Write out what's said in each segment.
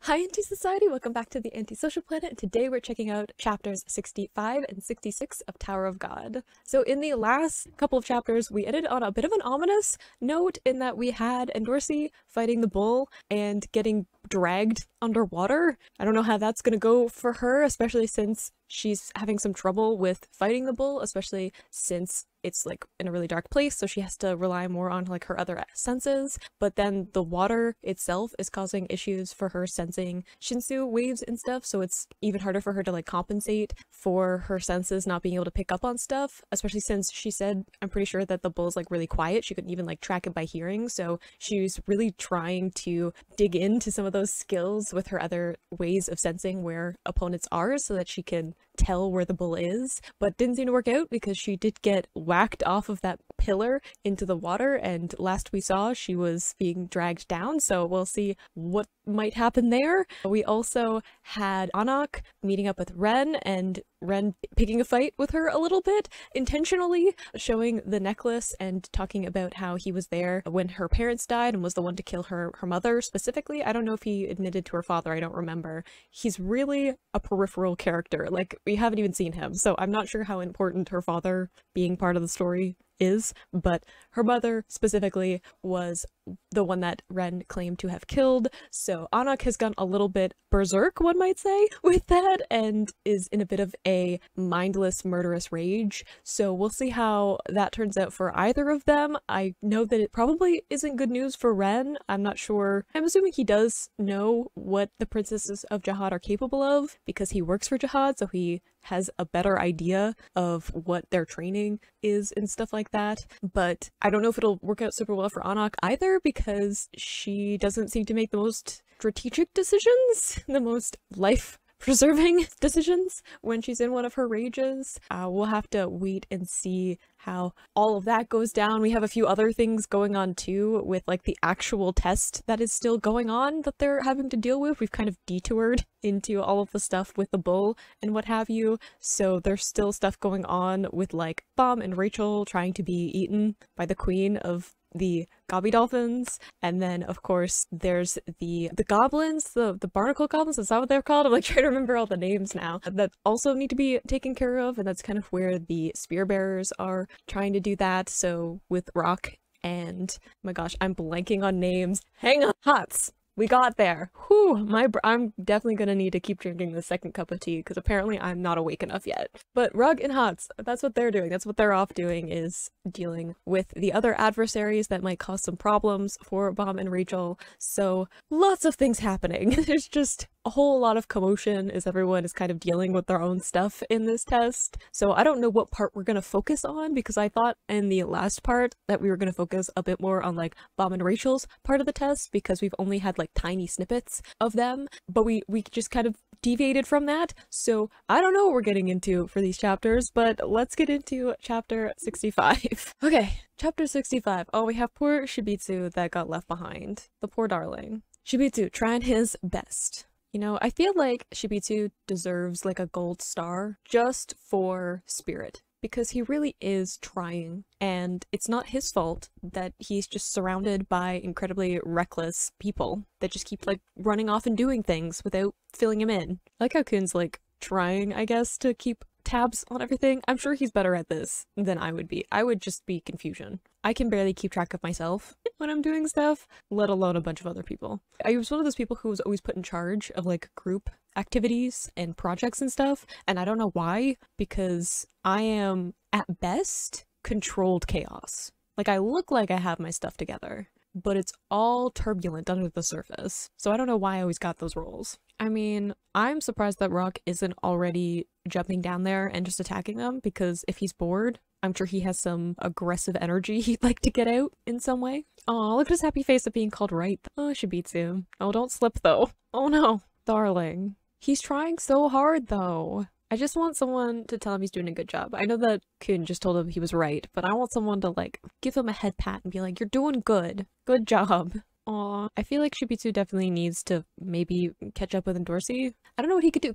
Hi Anti-Society, welcome back to the Antisocial Planet, and today we're checking out chapters 65 and 66 of Tower of God. So in the last couple of chapters, we ended on a bit of an ominous note in that we had Endorsi fighting the bull and getting dragged underwater. I don't know how that's gonna go for her, especially since she's having some trouble with fighting the bull, especially since it's like in a really dark place, so she has to rely more on like her other senses. But then the water itself is causing issues for her sensing Shinsu waves and stuff, so it's even harder for her to like compensate for her senses not being able to pick up on stuff, especially since she said, I'm pretty sure, that the bull's like really quiet. She couldn't even like track it by hearing, so she's really trying to dig into some of those skills with her other ways of sensing where opponents are so that she can tell where the bull is. But didn't seem to work out because she did get whacked off of that pillar into the water, and last we saw she was being dragged down, so we'll see what might happen there. We also had Anaak meeting up with Ren, and Ren picking a fight with her a little bit, intentionally showing the necklace and talking about how he was there when her parents died and was the one to kill her mother specifically. I don't know if he admitted to her father, I don't remember. He's really a peripheral character, like we haven't even seen him, so I'm not sure how important her father being part of the story is, but her mother specifically was the one that Ren claimed to have killed. So Anaak has gone a little bit berserk, one might say, with that, and is in a bit of a mindless, murderous rage. So we'll see how that turns out for either of them. I know that it probably isn't good news for Ren. I'm not sure. I'm assuming he does know what the princesses of Jihad are capable of because he works for Jihad, so he has a better idea of what their training is and stuff like that. But I don't know if it'll work out super well for Anaak either, because she doesn't seem to make the most strategic decisions, the most life-preserving decisions when she's in one of her rages. We'll have to wait and see how all of that goes down. We have a few other things going on too, with like the actual test that is still going on that they're having to deal with. We've kind of detoured into all of the stuff with the bull and what have you, so there's still stuff going on with like Bomb and Rachel trying to be eaten by the queen of the gobby dolphins, and then of course there's the goblins, the barnacle goblins, is that what they're called? I'm like trying to remember all the names now, that also need to be taken care of, and that's kind of where the spear bearers are trying to do that. So with Rock and, oh my gosh, I'm blanking on names, hang on, Hots. We got there. Whew, I'm definitely gonna need to keep drinking the second cup of tea because apparently I'm not awake enough yet. But Rug and Hots, that's what they're doing. That's what they're off doing, is dealing with the other adversaries that might cause some problems for Bomb and Rachel. So lots of things happening. There's just a whole lot of commotion as everyone is kind of dealing with their own stuff in this test. So I don't know what part we're gonna focus on, because I thought in the last part that we were gonna focus a bit more on like Bomb and Rachel's part of the test, because we've only had like tiny snippets of them, but we just kind of deviated from that. So I don't know what we're getting into for these chapters, but let's get into chapter 65. Okay, chapter 65. Oh, we have poor Shibitsu that got left behind. The poor darling. Shibitsu trying his best. You know, I feel like Shibitsu deserves like a gold star just for spirit, because he really is trying, and it's not his fault that he's just surrounded by incredibly reckless people that just keep like running off and doing things without filling him in. I like how Kun's like trying, I guess, to keep tabs on everything. I'm sure he's better at this than I would be. I would just be confusion. I can barely keep track of myself when I'm doing stuff, let alone a bunch of other people. I was one of those people who was always put in charge of like group activities and projects and stuff, and I don't know why, because I am at best controlled chaos. Like, I look like I have my stuff together, but it's all turbulent under the surface, so I don't know why I always got those roles. I mean, I'm surprised that Rock isn't already jumping down there and just attacking them, because if he's bored, I'm sure he has some aggressive energy he'd like to get out in some way. Oh, look at his happy face at being called right. Oh, Shibitsu. Oh, don't slip though. Oh no, darling. He's trying so hard though. I just want someone to tell him he's doing a good job. I know that Kun just told him he was right, but I want someone to like give him a head pat and be like, you're doing good. Good job. Aw, I feel like Shibitsu definitely needs to maybe catch up with Endorsi. I don't know what he could do.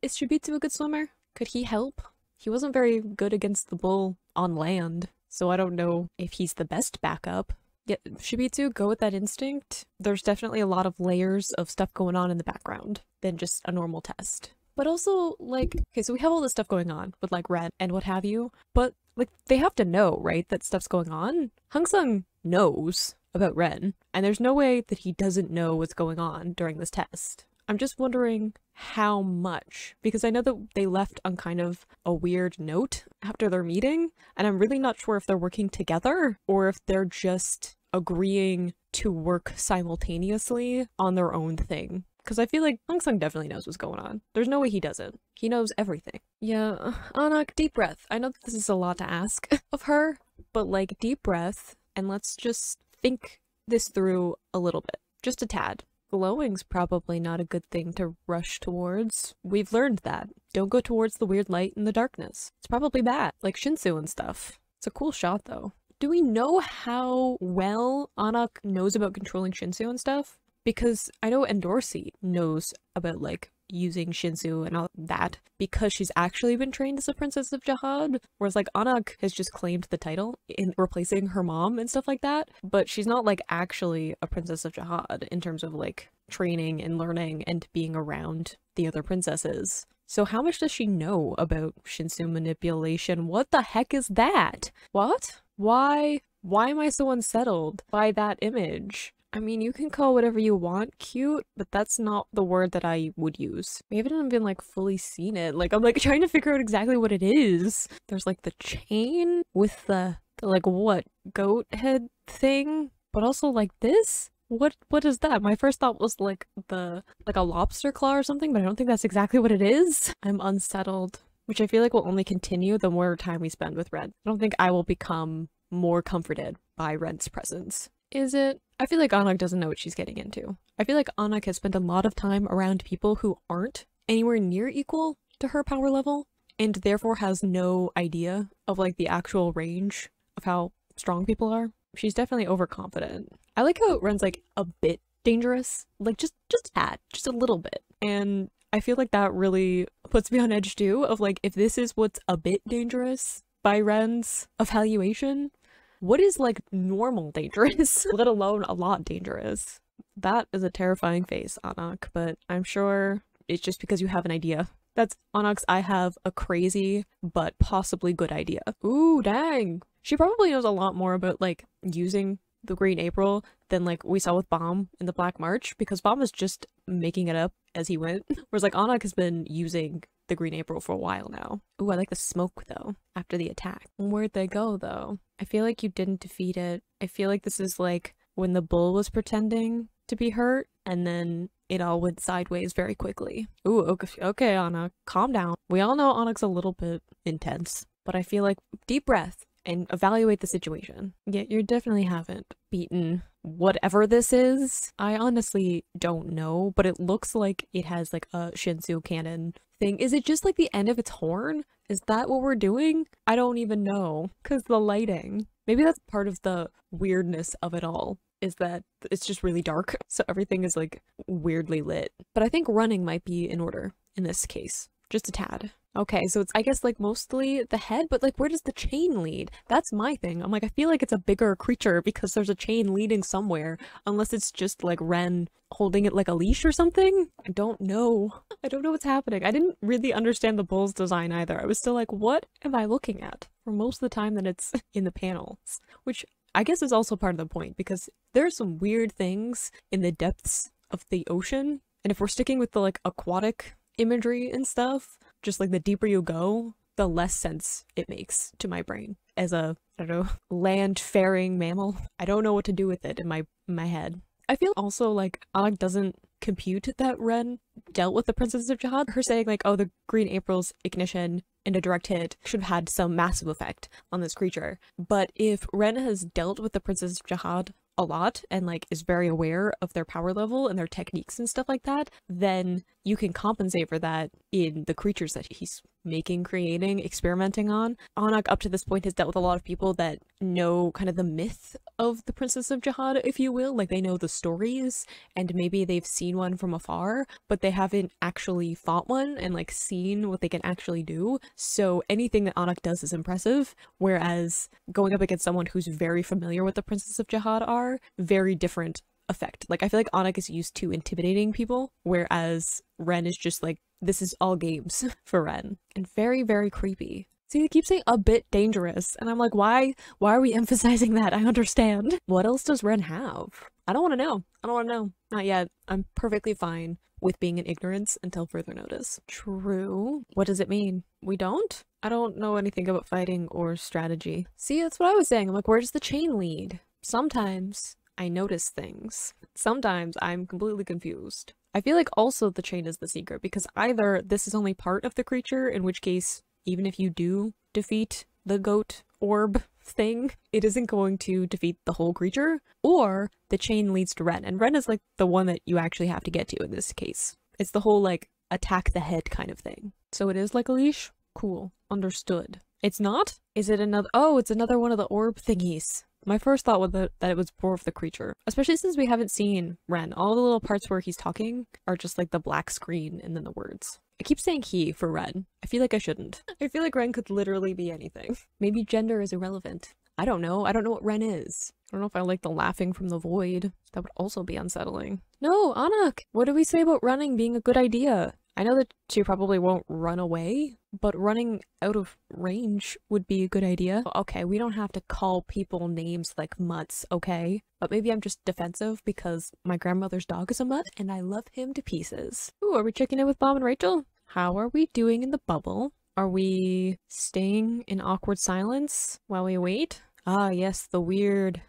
Is Shibitsu a good swimmer? Could he help? He wasn't very good against the bull on land, so I don't know if he's the best backup. Yeah, Shibitsu, go with that instinct. There's definitely a lot of layers of stuff going on in the background than just a normal test. But also, like, okay, so we have all this stuff going on with, like, Ren and what have you, but, like, they have to know, right, that stuff's going on? Hangsung knows about Ren, and there's no way that he doesn't know what's going on during this test. I'm just wondering how much, because I know that they left on kind of a weird note after their meeting, and I'm really not sure if they're working together or if they're just agreeing to work simultaneously on their own thing. Because I feel like Hangsung definitely knows what's going on. There's no way he doesn't. He knows everything. Yeah, Anaak, deep breath. I know that this is a lot to ask of her, but like deep breath, and let's just think this through a little bit. Just a tad. Glowing's probably not a good thing to rush towards. We've learned that. Don't go towards the weird light in the darkness. It's probably bad, like Shinsu and stuff. It's a cool shot though. Do we know how well Anaak knows about controlling Shinsu and stuff? Because I know Endorsi knows about like using Shinsu and all that because she's actually been trained as a princess of Jihad, whereas like Anaak has just claimed the title in replacing her mom and stuff like that, but she's not like actually a princess of Jihad in terms of like training and learning and being around the other princesses. So how much does she know about Shinsu manipulation? What the heck is that? What? Why am I so unsettled by that image? I mean, you can call whatever you want cute, but that's not the word that I would use. We haven't even like fully seen it. Like I'm like trying to figure out exactly what it is. There's like the chain with the like what goat head thing, but also like this. What is that? My first thought was like a lobster claw or something, but I don't think that's exactly what it is. I'm unsettled, which I feel like will only continue the more time we spend with Ren. I don't think I will become more comforted by Ren's presence. Is it? I feel like Anaak doesn't know what she's getting into. I feel like Anaak has spent a lot of time around people who aren't anywhere near equal to her power level, and therefore has no idea of like the actual range of how strong people are. She's definitely overconfident. I like how Ren's like a bit dangerous, like just a tad, just a little bit. And I feel like that really puts me on edge too, of like if this is what's a bit dangerous by Ren's evaluation, what is like normal dangerous, let alone a lot dangerous? That is a terrifying face, Anaak, but I'm sure it's just because you have an idea. That's Anaak's I have a crazy but possibly good idea. Ooh, dang. She probably knows a lot more about like using the Green April than like we saw with Bomb in the Black March, because Bomb is just making it up as he went. Whereas like Anaak has been using the Green April for a while now. Ooh, I like the smoke though, after the attack. Where'd they go though? I feel like you didn't defeat it. I feel like this is like when the bull was pretending to be hurt and then it all went sideways very quickly. Ooh, okay, Anaak, calm down. We all know Anaak's a little bit intense, but I feel like deep breath and evaluate the situation. Yeah, you definitely haven't beaten whatever this is. I honestly don't know, but it looks like it has like a Shinsu cannon thing. Is it just like the end of its horn? Is that what we're doing? I don't even know, because the lighting. Maybe that's part of the weirdness of it all, is that it's just really dark, so everything is like weirdly lit. But I think running might be in order in this case, just a tad. Okay, so it's, I guess, like, mostly the head, but, like, where does the chain lead? That's my thing. I'm like, I feel like it's a bigger creature because there's a chain leading somewhere, unless it's just, like, Ren holding it like a leash or something? I don't know. I don't know what's happening. I didn't really understand the bull's design either. I was still like, what am I looking at? For most of the time that it's in the panels, which I guess is also part of the point, because there are some weird things in the depths of the ocean, and if we're sticking with the, like, aquatic imagery and stuff, just like the deeper you go, the less sense it makes to my brain as a, I don't know, land-faring mammal. I don't know what to do with it in my head. I feel also like Anaak doesn't compute that Ren dealt with the Princess of Jihad. Her saying like, oh, the Green April's ignition and a direct hit should have had some massive effect on this creature. But if Ren has dealt with the Princess of Jihad a lot and like is very aware of their power level and their techniques and stuff like that, then you can compensate for that in the creatures that he's making, creating, experimenting on. Anaak up to this point has dealt with a lot of people that know kind of the myth of the Princess of Jihad, if you will. Like, they know the stories and maybe they've seen one from afar, but they haven't actually fought one and like seen what they can actually do. So anything that Anaak does is impressive, whereas going up against someone who's very familiar with the Princess of Jihad are very different effect. Like, I feel like Anaak is used to intimidating people, whereas Ren is just like, this is all games for Ren. And very, very creepy. See, they keep saying a bit dangerous, and I'm like, why are we emphasizing that? I understand. What else does Ren have? I don't want to know. I don't want to know. Not yet. I'm perfectly fine with being in ignorance until further notice. True. What does it mean? We don't? I don't know anything about fighting or strategy. See, that's what I was saying. I'm like, where does the chain lead? Sometimes I notice things. Sometimes I'm completely confused. I feel like also the chain is the secret, because either this is only part of the creature, in which case, even if you do defeat the goat orb thing, it isn't going to defeat the whole creature, or the chain leads to Ren, and Ren is like the one that you actually have to get to in this case. It's the whole like attack the head kind of thing. So it is like a leash? Cool. Understood. It's not? Is it another— oh, it's another one of the orb thingies. My first thought was that it was more of the creature, especially since we haven't seen Ren. All the little parts where he's talking are just like the black screen and then the words. I keep saying he for Ren. I feel like I shouldn't. I feel like Ren could literally be anything. Maybe gender is irrelevant. I don't know. I don't know what Ren is. I don't know if I like the laughing from the void. That would also be unsettling. No, Anaak! What do we say about running being a good idea? I know that she probably won't run away, but running out of range would be a good idea. Okay, we don't have to call people names like mutts, okay? But maybe I'm just defensive because my grandmother's dog is a mutt and I love him to pieces. Ooh, are we checking in with Mom and Rachel? How are we doing in the bubble? Are we staying in awkward silence while we wait? Ah, yes, the weird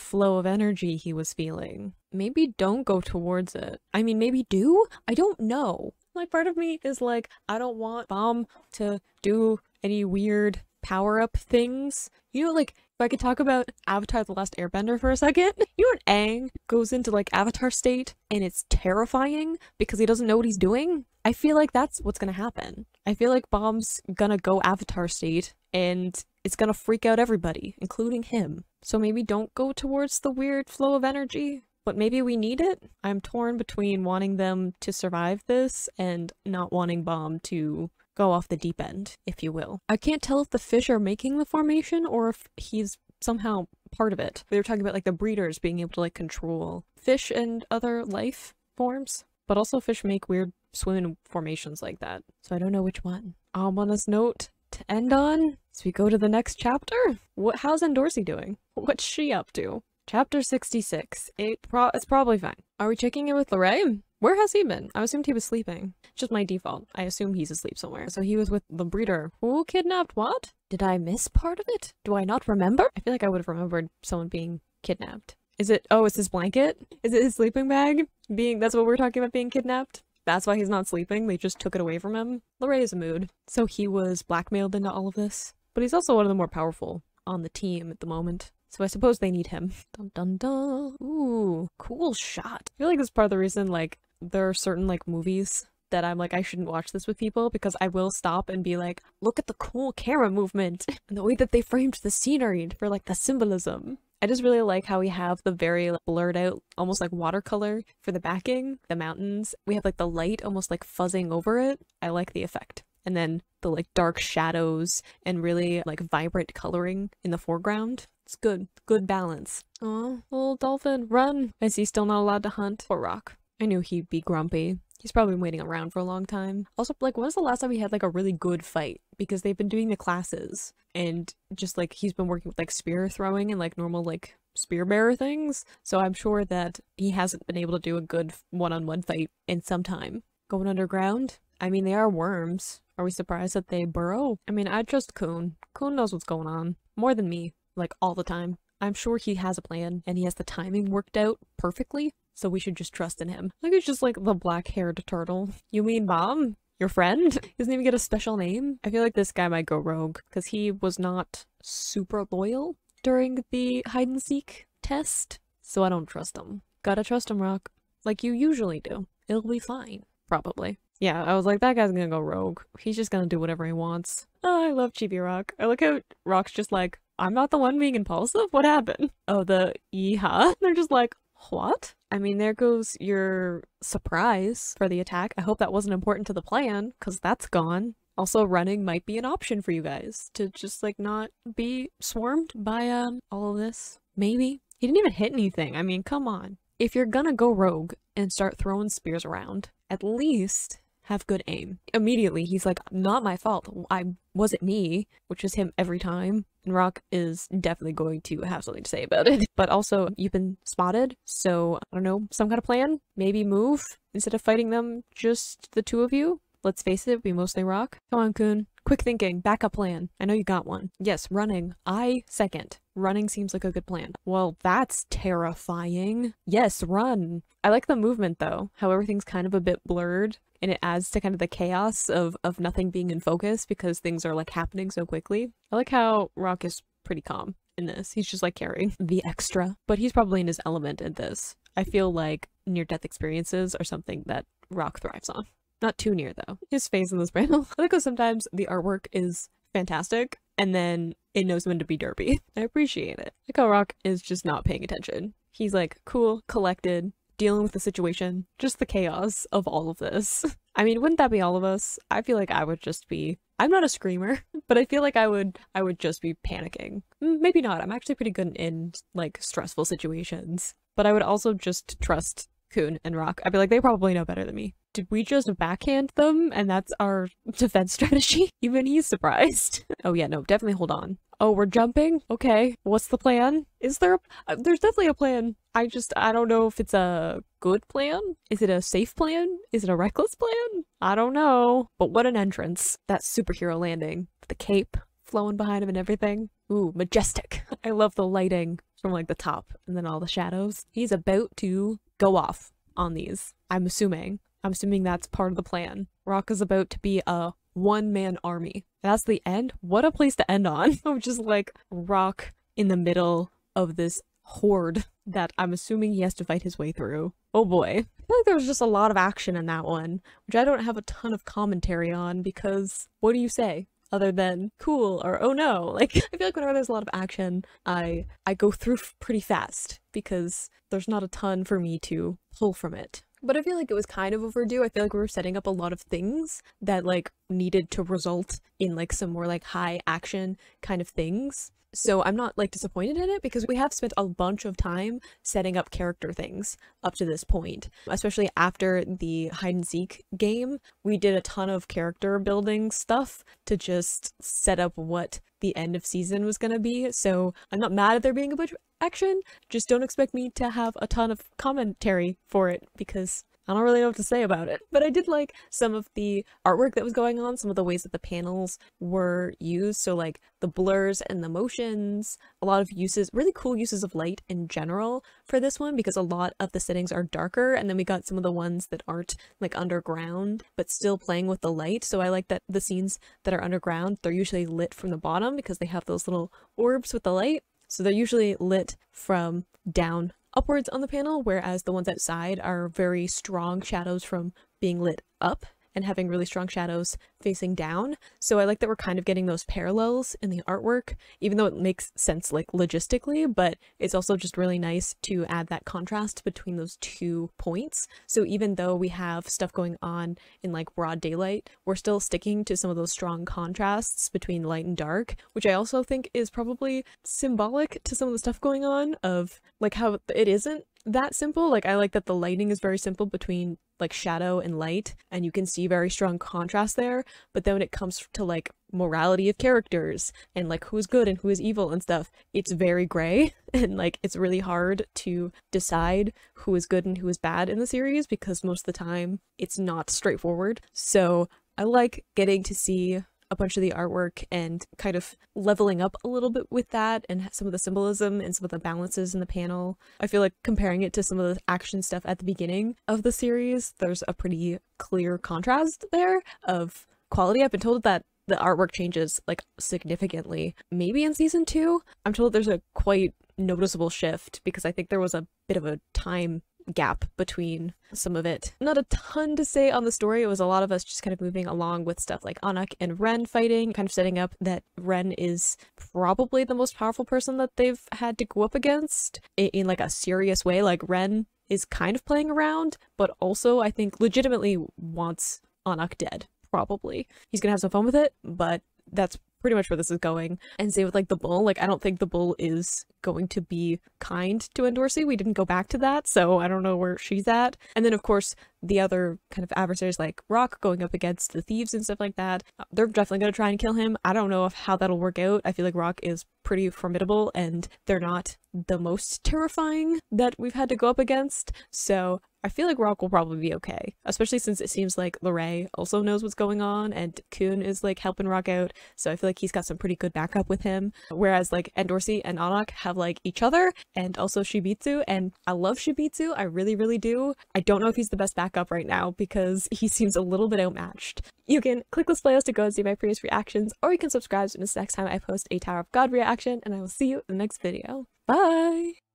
flow of energy he was feeling. Maybe don't go towards it. I mean, maybe do? I don't know. Like, part of me is like, I don't want Bomb to do any weird power-up things. You know, like, if I could talk about Avatar: The Last Airbender for a second, you know when Aang goes into, like, Avatar state, and it's terrifying because he doesn't know what he's doing? I feel like that's what's gonna happen. I feel like Bomb's gonna go Avatar state, and it's gonna freak out everybody, including him. So maybe don't go towards the weird flow of energy. But maybe we need it? I'm torn between wanting them to survive this and not wanting Bomb to go off the deep end, if you will. I can't tell if the fish are making the formation or if he's somehow part of it. We were talking about like the breeders being able to like control fish and other life forms, but also fish make weird swimming formations like that. So I don't know which one. Ominous note to end on as we go to the next chapter. How's Endorsey doing? What's she up to? Chapter 66. It's probably fine. Are we checking in with Lorray? Where has he been? I assumed he was sleeping. It's just my default. I assume he's asleep somewhere. So he was with the breeder. Who kidnapped what? Did I miss part of it? Do I not remember? I feel like I would have remembered someone being kidnapped. Is it— oh, it's his blanket? Is it his sleeping bag? That's what we're talking about, being kidnapped? That's why he's not sleeping? They just took it away from him? Lorray is a mood. So he was blackmailed into all of this. But he's also one of the more powerful on the team at the moment. So I suppose they need him. Dun dun dun. Ooh, cool shot. I feel like this is part of the reason, like, there are certain, like, movies that I'm like, I shouldn't watch this with people, because I will stop and be like, look at the cool camera movement and the way that they framed the scenery for, like, the symbolism. I just really like how we have the very like, blurred out, almost like watercolor for the backing, the mountains. We have, like, the light almost, like, fuzzing over it. I like the effect. And then the, like, dark shadows and really, like, vibrant coloring in the foreground. It's good. Good balance. Aw, little dolphin, run! Is he still not allowed to hunt? Poor Rock. I knew he'd be grumpy. He's probably been waiting around for a long time. Also, like, when's the last time we had, like, a really good fight? Because they've been doing the classes, and just, like, he's been working with, like, spear throwing and, like, normal, like, spear bearer things. So I'm sure that he hasn't been able to do a good one-on-one fight in some time. Going underground? I mean, they are worms. Are we surprised that they burrow? I mean, I trust Kun. Kun knows what's going on. More than me. Like, all the time. I'm sure he has a plan, and he has the timing worked out perfectly, so we should just trust in him. Like, it's just like the black-haired turtle. You mean Mom? Your friend? He doesn't even get a special name? I feel like this guy might go rogue, because he was not super loyal during the hide-and-seek test, so I don't trust him. Gotta trust him, Rock. Like you usually do. It'll be fine. Probably. Yeah, I was like, that guy's gonna go rogue. He's just gonna do whatever he wants. Oh, I love Chibi Rock. I like how Rock's just like, I'm not the one being impulsive? What happened? Oh, the yeehaw. They're just like, what? I mean, there goes your surprise for the attack. I hope that wasn't important to the plan, because that's gone. Also, running might be an option for you guys to just like not be swarmed by all of this. Maybe. He didn't even hit anything. I mean, come on. If you're gonna go rogue and start throwing spears around, at least have good aim. Immediately, he's like, not my fault. I wasn't me, which is him every time. And Rock is definitely going to have something to say about it. But also, you've been spotted, so I don't know, some kind of plan? Maybe move instead of fighting them, just the two of you? Let's face it, we mostly Rock. Come on, Kun. Quick thinking, backup plan. I know you got one. Yes, running. I second. Running seems like a good plan. Well, that's terrifying. Yes, run. I like the movement though, how everything's kind of a bit blurred and it adds to kind of the chaos of nothing being in focus because things are like happening so quickly. I like how Rock is pretty calm in this. He's just like carrying the extra, but he's probably in his element in this. I feel like near-death experiences are something that Rock thrives on. Not too near though. His face in this panel. I think sometimes the artwork is fantastic and then it knows when to be derpy. I appreciate it. Like how Rock is just not paying attention. He's like cool, collected, dealing with the situation, just the chaos of all of this. I mean, wouldn't that be all of us? I feel like I would just be, I'm not a screamer, but I feel like I would just be panicking. Maybe not. I'm actually pretty good in like stressful situations, but I would also just trust Kun and Rock. I'd be like, they probably know better than me. Did we just backhand them and that's our defense strategy? Even he's surprised. Oh yeah, no, definitely hold on. Oh, we're jumping? Okay, what's the plan? Is there there's definitely a plan. I don't know if it's a good plan. Is it a safe plan? Is it a reckless plan? I don't know. But what an entrance. That superhero landing. The cape flowing behind him and everything. Ooh, majestic. I love the lighting from like the top and then all the shadows. He's about to go off on these. I'm assuming that's part of the plan. Rock is about to be a one-man army. That's the end? What a place to end on. I'm just like Rock in the middle of this horde that I'm assuming he has to fight his way through. Oh boy. I feel like there was just a lot of action in that one, which I don't have a ton of commentary on because what do you say? Other than cool or oh no. Like, I feel like whenever there's a lot of action, I go through pretty fast because there's not a ton for me to pull from it. But I feel like it was kind of overdue. I feel like we were setting up a lot of things that like needed to result in like some more like high action kind of things. So I'm not like disappointed in it because we have spent a bunch of time setting up character things up to this point, especially after the hide and seek game. We did a ton of character building stuff to just set up what the end of season was going to be. So I'm not mad at there being a bunch of action, just don't expect me to have a ton of commentary for it because I don't really know what to say about it. But I did like some of the artwork that was going on, some of the ways that the panels were used. So like the blurs and the motions, a lot of uses, really cool uses of light in general for this one because a lot of the settings are darker. And then we got some of the ones that aren't like underground, but still playing with the light. So I like that the scenes that are underground, they're usually lit from the bottom because they have those little orbs with the light. So they're usually lit from down upwards on the panel, whereas the ones outside are very strong shadows from being lit up and having really strong shadows facing down. So I like that we're kind of getting those parallels in the artwork, even though it makes sense like logistically, but it's also just really nice to add that contrast between those 2 points. So even though we have stuff going on in like broad daylight, we're still sticking to some of those strong contrasts between light and dark, which I also think is probably symbolic to some of the stuff going on of like how it isn't that simple. Like I like that the lighting is very simple between like shadow and light and you can see very strong contrast there, but then when it comes to like morality of characters and like who's good and who is evil and stuff, it's very gray and like it's really hard to decide who is good and who is bad in the series because most of the time it's not straightforward. So I like getting to see a bunch of the artwork and kind of leveling up a little bit with that and some of the symbolism and some of the balances in the panel. I feel like comparing it to some of the action stuff at the beginning of the series, there's a pretty clear contrast there of quality. I've been told that the artwork changes like significantly. Maybe in season 2, I'm told there's a quite noticeable shift because I think there was a bit of a time gap between some of it. Not a ton to say on the story. It was a lot of us just kind of moving along with stuff like Anaak and Ren fighting, kind of setting up that Ren is probably the most powerful person that they've had to go up against in like a serious way. Like Ren is kind of playing around, but also I think legitimately wants Anaak dead. Probably. He's gonna have some fun with it, but that's pretty much where this is going. And same with like the bull. Like I don't think the bull is going to be kind to Endorsey. We didn't go back to that, so I don't know where she's at. And then of course the other kind of adversaries like Rock going up against the thieves and stuff like that. They're definitely going to try and kill him. I don't know how that'll work out. I feel like Rock is pretty formidable and they're not the most terrifying that we've had to go up against. So I feel like Rock will probably be okay, especially since it seems like Lorray also knows what's going on and Kun is like helping Rock out. So I feel like he's got some pretty good backup with him. Whereas like Endorsey and Anaak have like each other and also Shibitsu, and I love Shibitsu. I really, really do. I don't know if he's the best backup right now because he seems a little bit outmatched. You can click this playlist to go and see my previous reactions, or you can subscribe to miss the next time I post a Tower of God reaction, and I will see you in the next video. Bye!